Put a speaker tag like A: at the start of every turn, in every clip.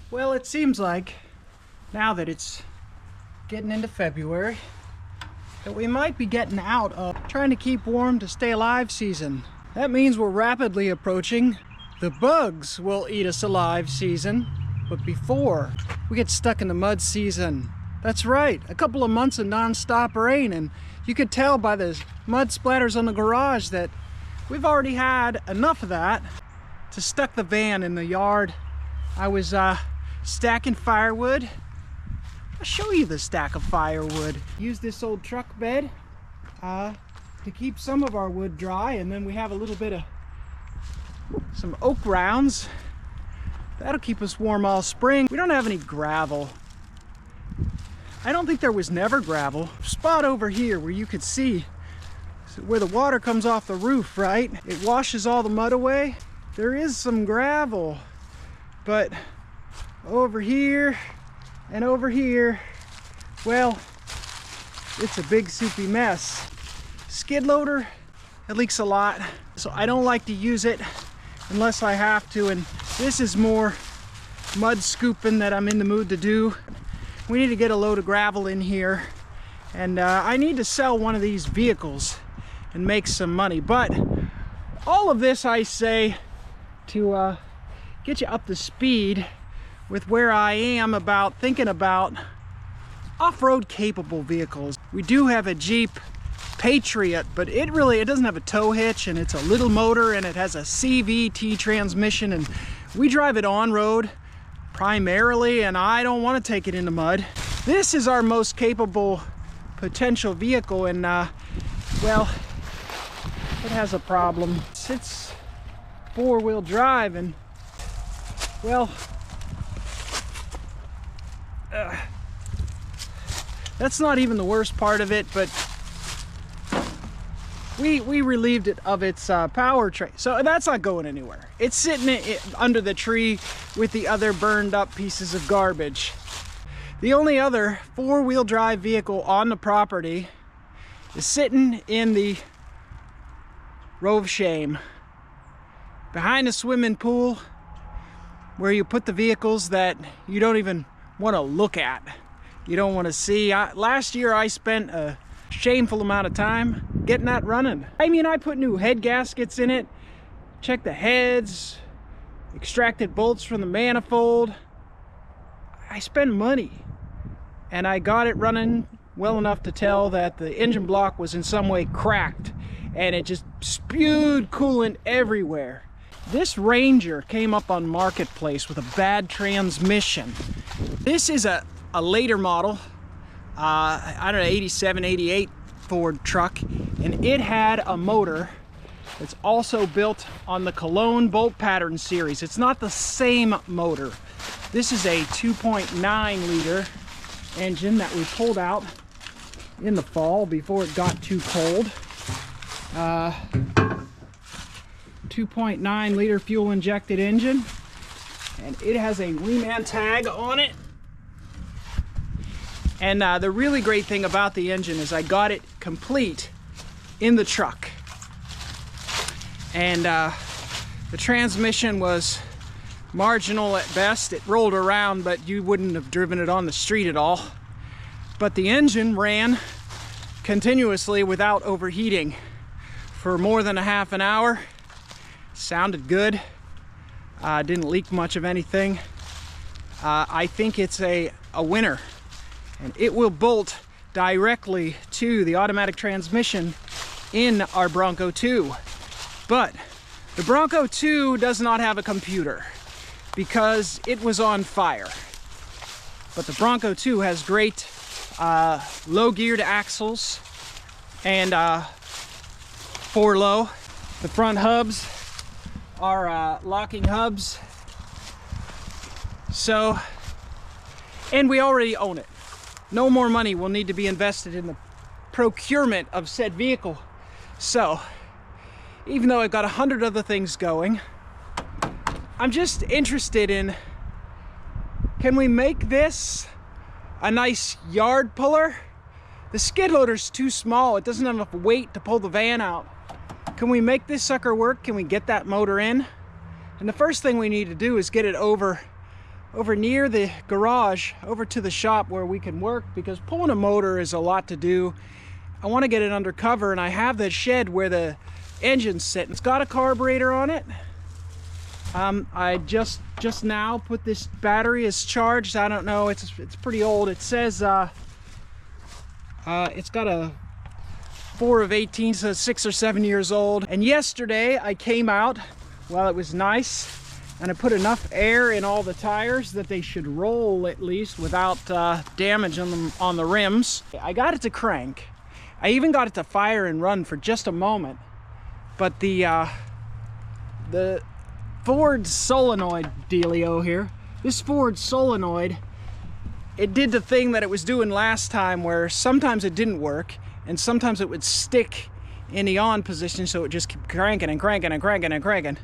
A: Well, it seems like now that it's getting into February that we might be getting out of trying to keep warm to stay alive season. That means we're rapidly approaching the bugs will eat us alive season, but before we get stuck in the mud season. That's right, a couple of months of non-stop rain, and you could tell by the mud splatters on the garage that we've already had enough of that to stuck the van in the yard. I was stacking firewood. I'll show you the stack of firewood. Use this old truck bed to keep some of our wood dry, and then we have a little bit of some oak rounds. That'll keep us warm all spring. We don't have any gravel. I don't think there was never gravel. Spot over here where you could see where the water comes off the roof, right? It washes all the mud away. There is some gravel, but over here and over here, well, it's a big soupy mess. Skid loader, it leaks a lot, so I don't like to use it unless I have to, and this is more mud scooping that I'm in the mood to do. We need to get a load of gravel in here, and I need to sell one of these vehicles and make some money. But all of this I say to get you up to speed with where I am about thinking about off-road capable vehicles. We do have a Jeep Patriot, but it doesn't have a tow hitch, and it's a little motor, and it has a CVT transmission, and we drive it on-road primarily, and I don't want to take it in the mud. This is our most capable potential vehicle, and well, it has a problem. It's four-wheel drive, and well, that's not even the worst part of it, but we relieved it of its powertrain, so that's not going anywhere. It's sitting under the tree with the other burned up pieces of garbage. The only other four-wheel drive vehicle on the property is sitting in the row of shame behind a swimming pool where you put the vehicles that you don't even want to look at, you don't want to see. Last year I spent a shameful amount of time getting that running. I mean, I put new head gaskets in it, checked the heads, extracted bolts from the manifold. I spent money, and I got it running well enough to tell that the engine block was in some way cracked, and it just spewed coolant everywhere. This Ranger came up on Marketplace with a bad transmission. This is a later model, I don't know, 87, 88 Ford truck, and it had a motor that's also built on the Cologne bolt pattern series. It's not the same motor. This is a 2.9 liter engine that we pulled out in the fall before it got too cold. 2.9 liter fuel injected engine, and it has a reman tag on it. And the really great thing about the engine is I got it complete in the truck. And the transmission was marginal at best. It rolled around, but you wouldn't have driven it on the street at all. But the engine ran continuously without overheating for more than a half an hour. Sounded good. Didn't leak much of anything. I think it's a winner. And it will bolt directly to the automatic transmission in our Bronco II. But the Bronco II does not have a computer because it was on fire. But the Bronco II has great low geared axles and 4-low. The front hubs are locking hubs. So, and we already own it. No more money will need to be invested in the procurement of said vehicle. So, even though I've got 100 other things going, I'm just interested in, can we make this a nice yard puller? The skid loader's too small. It doesn't have enough weight to pull the van out. Can we make this sucker work? Can we get that motor in? And the first thing we need to do is get it over over near the garage over to the shop where we can work, because pulling a motor is a lot to do. I want to get it under cover, and I have the shed where the engine's sitting. It's got a carburetor on it. I just now put this battery is charged. I don't know, it's pretty old. It says it's got a 4 of 18, so it's 6 or 7 years old. And yesterday I came out while it was nice, and I put enough air in all the tires that they should roll at least without damage on the rims. I got it to crank. I even got it to fire and run for just a moment, but the Ford solenoid dealio here, this Ford solenoid, it did the thing that it was doing last time, where sometimes it didn't work and sometimes it would stick in the on position, so it just kept cranking and cranking and cranking and cranking.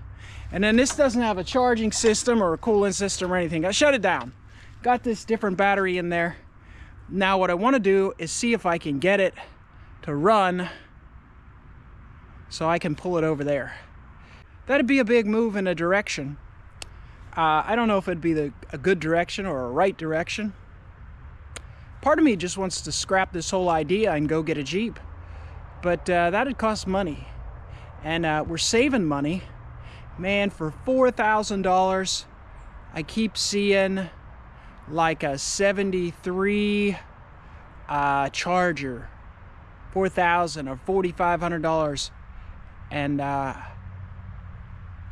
A: And then this doesn't have a charging system or a cooling system or anything. I shut it down. Got this different battery in there. Now what I want to do is see if I can get it to run so I can pull it over there. That'd be a big move in a direction. I don't know if it'd be a good direction or a right direction. Part of me just wants to scrap this whole idea and go get a Jeep, but that'd cost money, and we're saving money. Man, for $4,000, I keep seeing like a 73 Charger, $4,000 or $4,500, and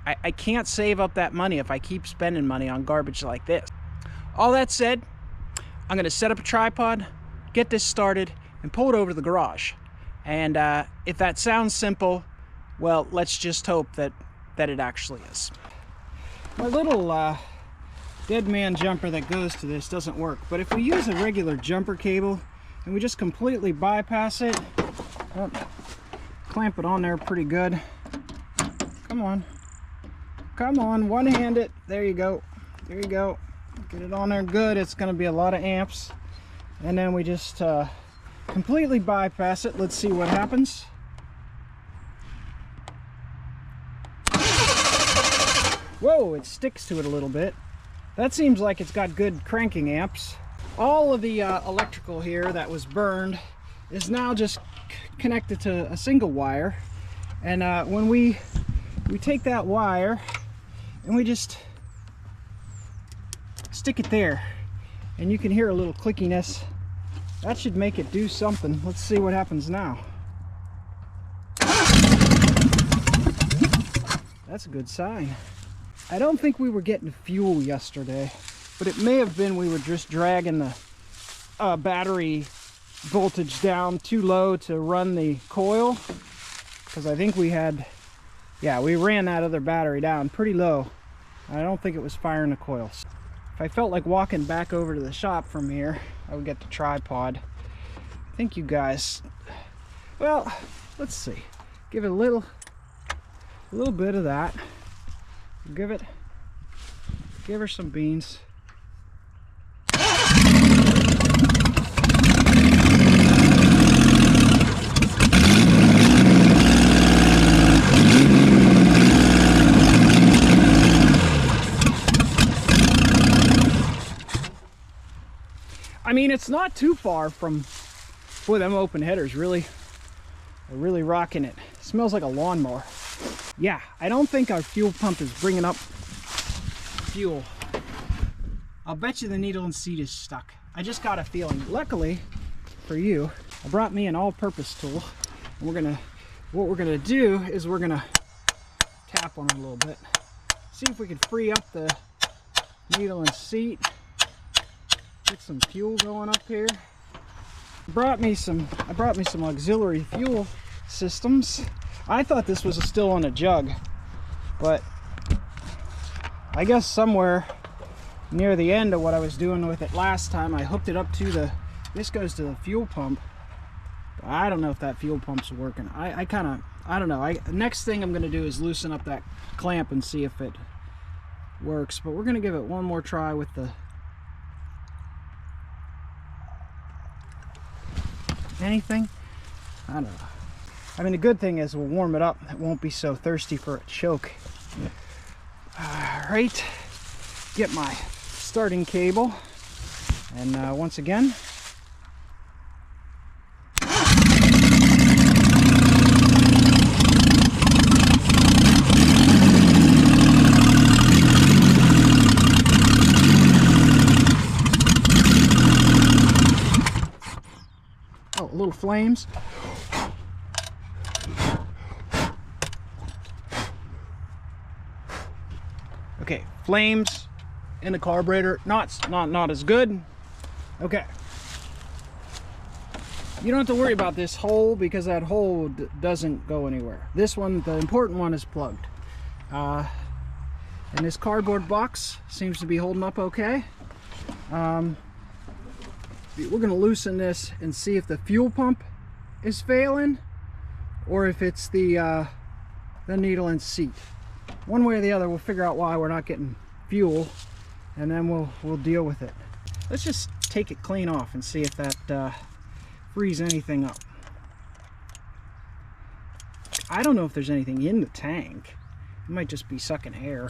A: I can't save up that money if I keep spending money on garbage like this. All that said, I'm gonna set up a tripod, get this started, and pull it over to the garage. And if that sounds simple, well, let's just hope that it actually is. My little dead man jumper that goes to this doesn't work, but if we use a regular jumper cable and we just completely bypass it, clamp it on there pretty good. Come on. Come on, one-hand it. There you go. There you go. Get it on there good. It's going to be a lot of amps. And then we just completely bypass it. Let's see what happens. Whoa, it sticks to it a little bit. That seems like it's got good cranking amps. All of the electrical here that was burned is now just connected to a single wire. And when we take that wire and we just stick it there, and you can hear a little clickiness. That should make it do something. Let's see what happens now. That's a good sign. I don't think we were getting fuel yesterday, but it may have been we were just dragging the battery voltage down too low to run the coil, because I think we had, yeah, we ran that other battery down pretty low. I don't think it was firing the coils. If I felt like walking back over to the shop from here, I would get the tripod. I think you guys, well, let's see. Give it a little bit of that. Give her some beans. I mean, it's not too far from, boy, them open headers really are really rocking it. It smells like a lawnmower. Yeah, I don't think our fuel pump is bringing up fuel. I'll bet you the needle and seat is stuck. I just got a feeling. Luckily for you, I brought me an all-purpose tool. And what we're gonna do is we're gonna tap on it a little bit. See if we can free up the needle and seat. Get some fuel going up here. I brought me some auxiliary fuel systems. I thought this was still on a jug, but I guess somewhere near the end of what I was doing with it last time, I hooked it up to this goes to the fuel pump. But I don't know if that fuel pump's working. I don't know. Next thing I'm gonna do is loosen up that clamp and see if it works, but we're gonna give it one more try with the anything. I don't know. I mean, the good thing is we'll warm it up. It won't be so thirsty for a choke. All right, get my starting cable, and once again, oh, little flames. Okay, flames in the carburetor, not as good. Okay, you don't have to worry about this hole because that hole doesn't go anywhere. This one, the important one, is plugged. And this cardboard box seems to be holding up okay. We're gonna loosen this and see if the fuel pump is failing or if it's the needle and seat. One way or the other, we'll figure out why we're not getting fuel, and then we'll deal with it. Let's just take it clean off and see if that frees anything up. I don't know if there's anything in the tank. It might just be sucking air.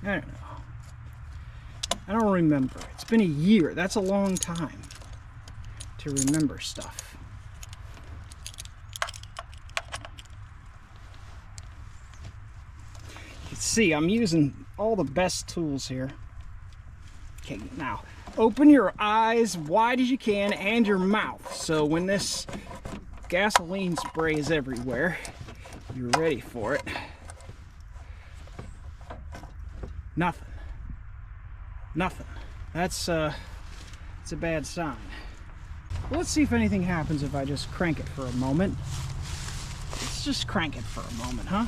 A: I don't know. I don't remember. It's been a year. That's a long time to remember stuff. See, I'm using all the best tools here. Okay, now open your eyes wide as you can and your mouth, so when this gasoline sprays everywhere, you're ready for it. Nothing. That's a bad sign. Well, let's see if anything happens if I just crank it for a moment. Let's just crank it for a moment, huh?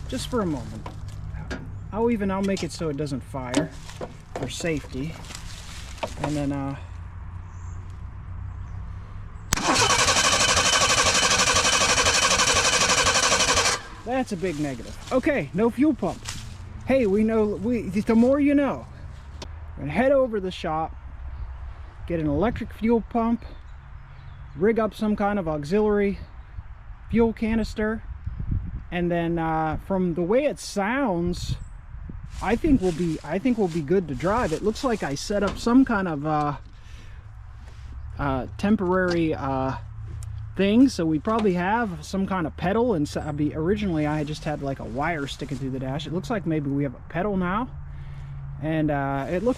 A: Just for a moment. I'll make it so it doesn't fire for safety. And then that's a big negative. Okay, no fuel pump. Hey, we know, the more you know. We're gonna head over to the shop, get an electric fuel pump, rig up some kind of auxiliary fuel canister, and then from the way it sounds, I think we'll be good to drive. It looks like I set up some kind of temporary thing, so we probably have some kind of pedal. And originally I just had like a wire sticking through the dash. It looks like maybe we have a pedal now, and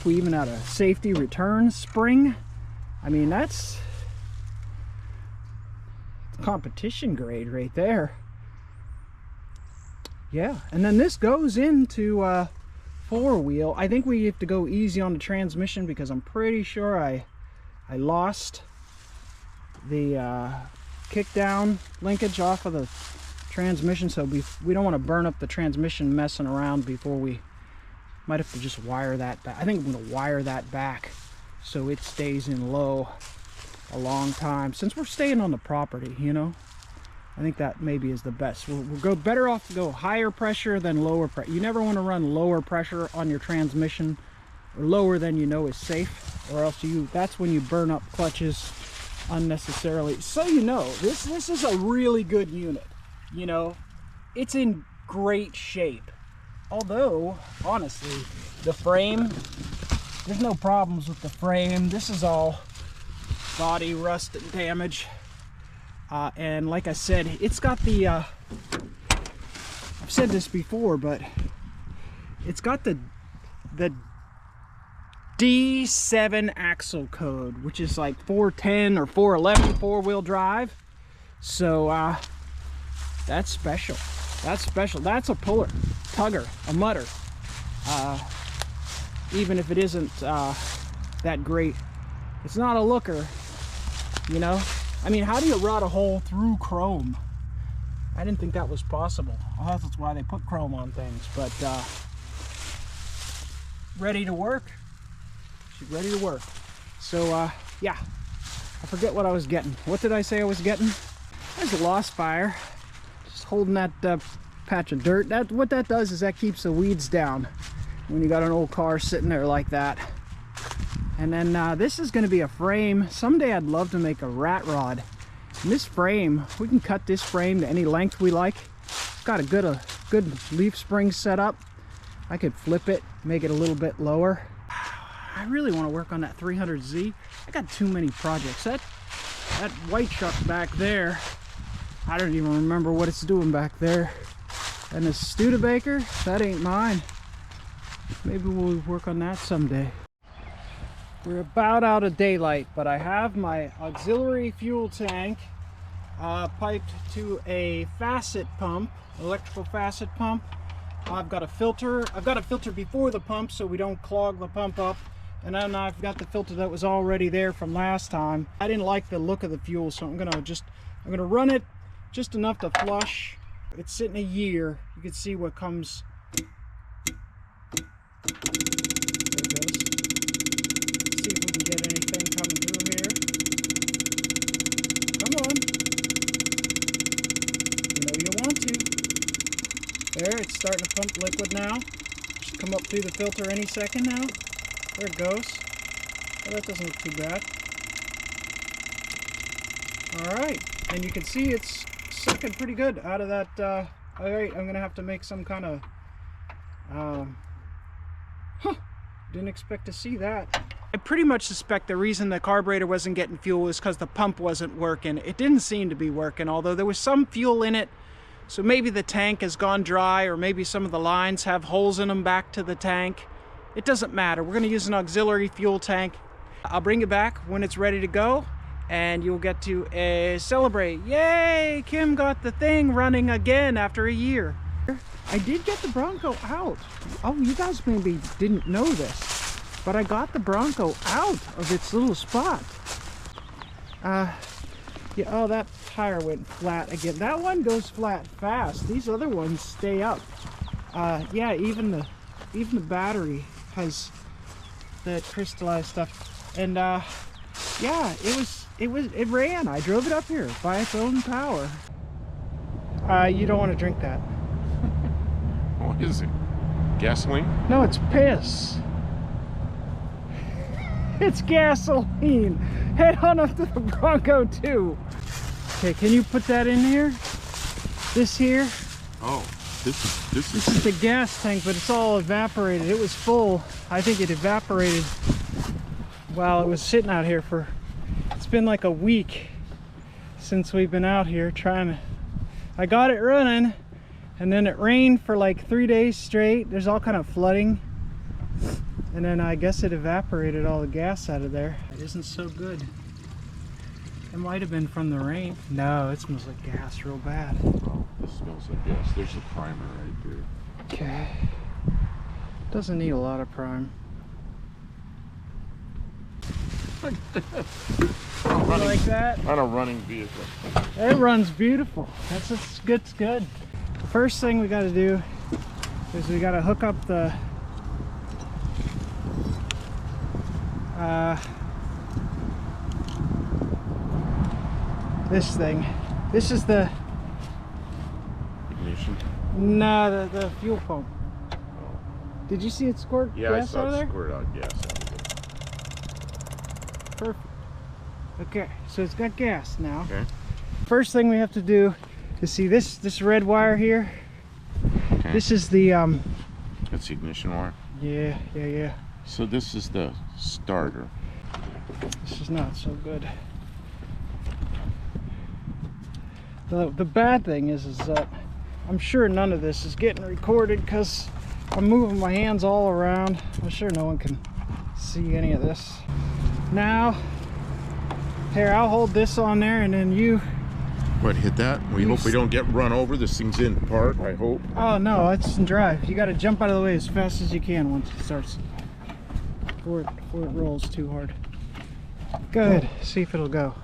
A: we even had a safety return spring. I mean, that's competition grade right there. Yeah, and then this goes into four-wheel. I think we have to go easy on the transmission because I'm pretty sure I lost the kick-down linkage off of the transmission, so we don't want to burn up the transmission messing around before we might have to just wire that back. I think I'm going to wire that back so it stays in low a long time, since we're staying on the property, you know. I think that maybe is the best. We'll go better off to go higher pressure than lower pressure. You never want to run lower pressure on your transmission, or lower than you know is safe, or else that's when you burn up clutches unnecessarily. So you know, this is a really good unit. You know, it's in great shape. Although, honestly, the frame, there's no problems with the frame. This is all body rust and damage. And like I said, it's got the, I've said this before, but it's got the D7 axle code, which is like 410 or 411 four-wheel drive. So that's special. That's special. That's a puller, tugger, a mutter. Even if it isn't that great, it's not a looker, you know. I mean, how do you rot a hole through chrome? I didn't think that was possible. Well, that's why they put chrome on things. But ready to work. She's ready to work. So yeah, I forget what I was getting. What did I say I was getting? There's a lost fire. Just holding that patch of dirt. What that does is that keeps the weeds down when you got an old car sitting there like that. And then this is going to be a frame. Someday I'd love to make a rat rod. And this frame, we can cut this frame to any length we like. It's got a good leaf spring setup. I could flip it, make it a little bit lower. I really want to work on that 300Z. I got too many projects. That white truck back there, I don't even remember what it's doing back there. And the Studebaker, that ain't mine. Maybe we'll work on that someday. We're about out of daylight, but I have my auxiliary fuel tank piped to a facet pump, electrical facet pump. I've got a filter. I've got a filter before the pump so we don't clog the pump up. And then I've got the filter that was already there from last time. I didn't like the look of the fuel, so I'm gonna run it just enough to flush. It's sitting a year. You can see what comes. There it goes. See if we can get anything coming through here. Come on. You know you want to. There, it's starting to pump liquid now. Should come up through the filter any second now. There it goes. Well, that doesn't look too bad. Alright, and you can see it's sucking pretty good out of that. Alright, I'm gonna have to make some kind of didn't expect to see that. I pretty much suspect the reason the carburetor wasn't getting fuel is because the pump wasn't working. It didn't seem to be working, although there was some fuel in it. So maybe the tank has gone dry, or maybe some of the lines have holes in them back to the tank. It doesn't matter. We're going to use an auxiliary fuel tank. I'll bring it back when it's ready to go, and you'll get to celebrate. Yay! Kim got the thing running again after a year. I did get the Bronco out. Oh, you guys maybe didn't know this, but I got the Bronco out of its little spot. Yeah, oh, that tire went flat again. That one goes flat fast. These other ones stay up. Yeah, even the battery has that crystallized stuff. And yeah, it ran. I drove it up here by its own power. You don't want to drink that.
B: What is it? Gasoline?
A: No, it's piss. It's gasoline. Head on up to the Bronco II. Okay, can you put that in here? This here?
B: Oh, this
A: is the gas tank, but it's all evaporated. It was full. I think it evaporated while it was sitting out here for, it's been like a week since we've been out here trying to, I got it running, and then it rained for like 3 days straight. There's all kind of flooding. And then I guess it evaporated all the gas out of there. It isn't so good. It might have been from the rain. No, it smells like gas real bad.
B: Oh, this smells like gas. There's a primer right there.
A: Okay. Doesn't need a lot of prime. Like that?
B: On a running vehicle.
A: It runs beautiful. It's good. It's good. The first thing we got to do is we got to hook up the this thing. This is the
B: ignition.
A: No, the fuel pump. Oh. Did you see it squirt gas out of there?
B: Yeah, I saw it squirt out gas out of there.
A: Perfect. Okay, so it's got gas now.
B: Okay.
A: First thing we have to do is see this red wire here.
B: Okay.
A: This is the
B: That's the ignition wire.
A: Yeah.
B: So this is the starter.
A: This is not so good. The bad thing is that I'm sure none of this is getting recorded because I'm moving my hands all around. I'm sure no one can see any of this. Now, here, I'll hold this on there and then you...
B: What, hit that? We hope we don't get run over. This thing's in park, I hope.
A: Oh no, it's in drive. You got to jump out of the way as fast as you can once it starts. Before it rolls too hard. Go ahead, see if it'll go.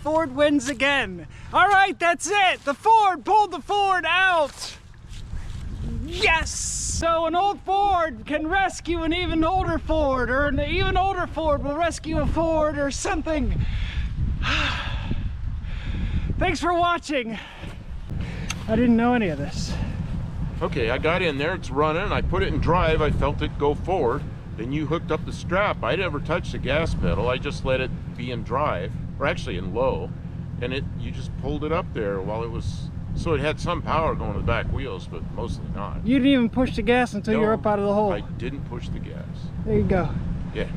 A: Ford wins again. All right, that's it. The Ford pulled the Ford out. Yes! So an old Ford can rescue an even older Ford, or an even older Ford will rescue a Ford or something. Thanks for watching. I didn't know any of this.
B: Okay, I got in there, it's running, I put it in drive, I felt it go forward. Then you hooked up the strap. I never touched the gas pedal, I just let it be in drive, or actually in low. And you just pulled it up there while it was, so it had some power going to the back wheels, but mostly not.
A: You didn't even push the gas until you're up out of the hole.
B: I didn't push the gas.
A: There you go.
B: Yeah.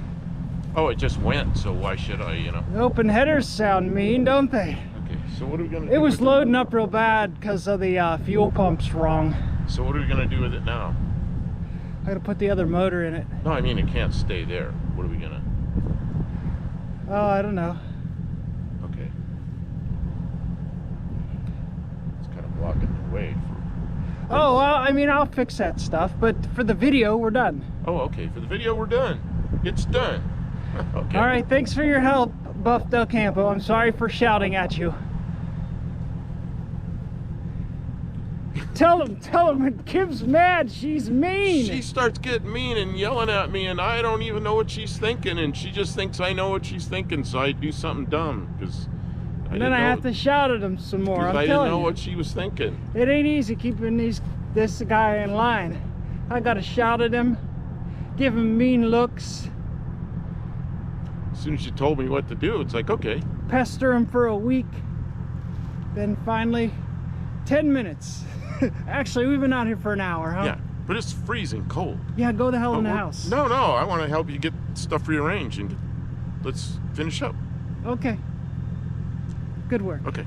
B: Oh, it just went, so why should I, you know?
A: The open headers sound mean, don't they?
B: Okay, so what are we gonna do?
A: It was loading up real bad because of the fuel pump's wrong.
B: So what are we gonna do with it now?
A: I gotta put the other motor in it.
B: No, I mean it can't stay there. What are we gonna?
A: Oh, I don't know.
B: Okay. It's kind of blocking the way for.
A: Oh, well, I mean, I'll fix that stuff, but for the video, we're done.
B: Oh, okay. For the video, we're done. It's done. Okay.
A: All right, thanks for your help, Buff Del Campo. I'm sorry for shouting at you. Tell him when Kim's mad, she's mean.
B: She starts getting mean and yelling at me, and I don't even know what she's thinking, and she just thinks I know what she's thinking, so I do something dumb, because
A: and then I have to shout at him some more.
B: I didn't know what she was thinking.
A: It ain't easy keeping this guy in line. I gotta shout at him, give him mean looks.
B: As soon as you told me what to do, it's like, okay.
A: Pester him for a week. Then finally, 10 minutes. Actually, we've been out here for an hour, huh?
B: Yeah, but it's freezing cold.
A: Yeah, go the hell in the house.
B: No, I want to help you get stuff rearranged, and let's finish up.
A: Okay. Good work.
B: Okay.